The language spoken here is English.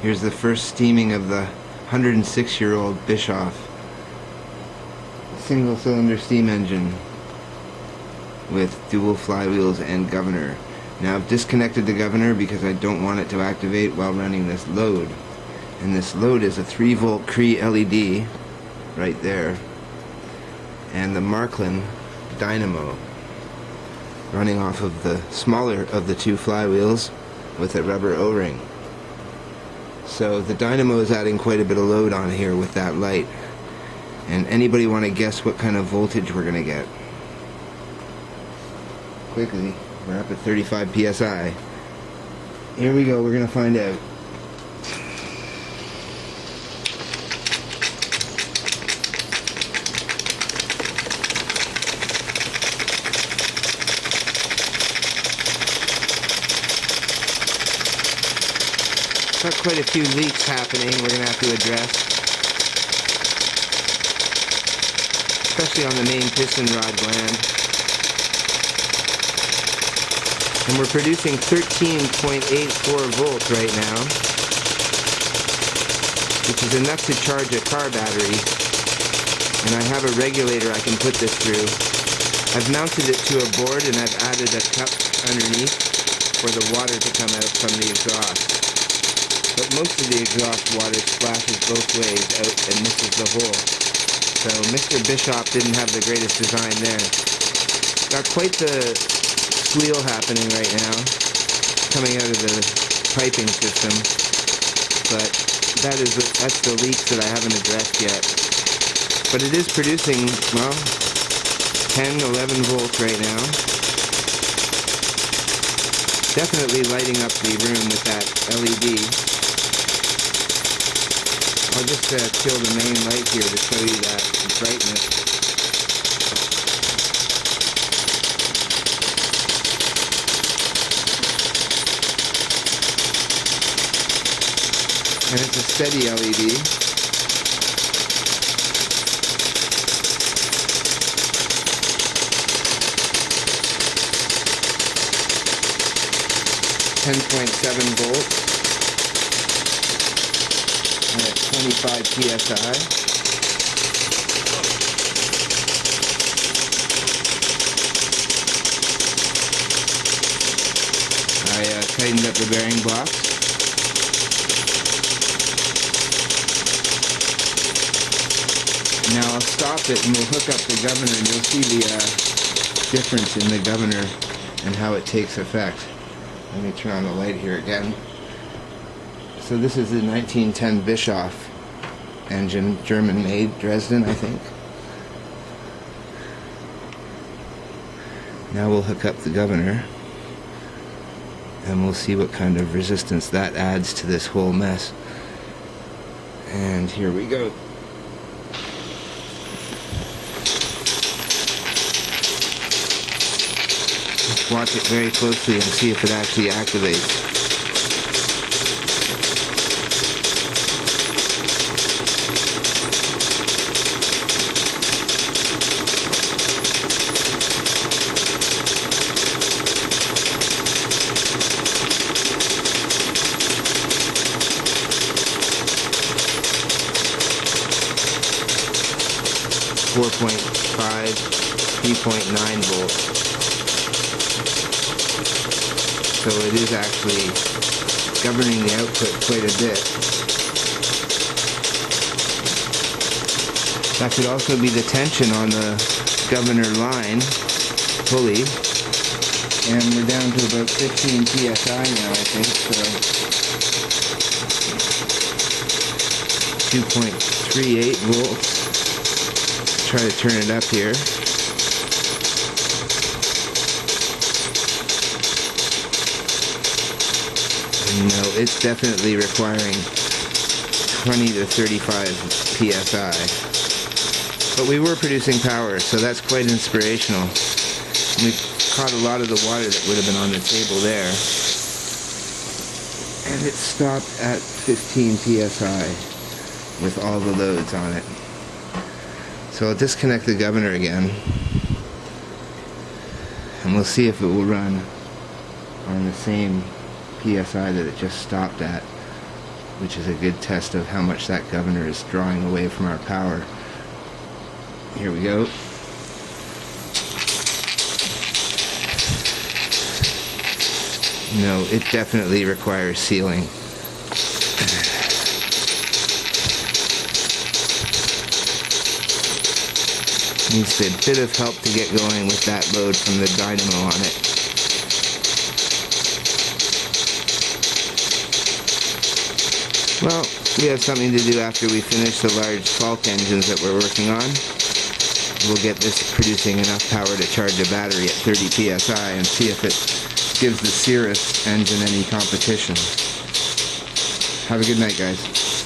Here's the first steaming of the 106-year-old Bischoff single-cylinder steam engine with dual flywheels and governor. Now I've disconnected the governor because I don't want it to activate while running this load. And this load is a 3-volt Cree LED right there, and the Marklin dynamo running off of the smaller of the two flywheels with a rubber O-ring. So the dynamo is adding quite a bit of load on here with that light. And anybody want to guess what kind of voltage we're going to get? Quickly, we're up at 35 psi. Here we go, we're going to find out. Got quite a few leaks happening we're going to have to address. Especially on the main piston rod gland. And we're producing 13.84 volts right now, which is enough to charge a car battery. And I have a regulator I can put this through. I've mounted it to a board and I've added a cup underneath for the water to come out from the exhaust. But most of the exhaust water splashes both ways out and misses the hole. So Mr. Bischoff didn't have the greatest design there. Got quite the squeal happening right now, coming out of the piping system. But that's the leaks that I haven't addressed yet. But it is producing, well, 10, 11 volts right now. Definitely lighting up the room with that LED. I'll just kill the main light here to show you that brightness. And it's a steady LED. .7 volts. At 25 psi. I tightened up the bearing block. Now I'll stop it and we'll hook up the governor and you'll see the difference in the governor and how it takes effect. Let me turn on the light here again. So this is the 1910 Bischoff engine, German made, Dresden I think. Now we'll hook up the governor and we'll see what kind of resistance that adds to this whole mess. And here we go. Let's watch it very closely and see if it actually activates. .5, 3.9 volts. So it is actually governing the output quite a bit. That could also be the tension on the governor line pulley. And we're down to about 15 psi now, I think. So 2.38 volts. Try to turn it up here. No, it's definitely requiring 20 to 35 psi. But we were producing power, so that's quite inspirational. We caught a lot of the water that would have been on the table there. And it stopped at 15 psi with all the loads on it. So I'll disconnect the governor again, and we'll see if it will run on the same PSI that it just stopped at. which is a good test of how much that governor is drawing away from our power. Here we go. No, it definitely requires sealing. Needs a bit of help to get going with that load from the dynamo on it. Well, we have something to do after we finish the large Falk engines that we're working on. We'll get this producing enough power to charge a battery at 30 psi and see if it gives the Cirrus engine any competition. Have a good night, guys.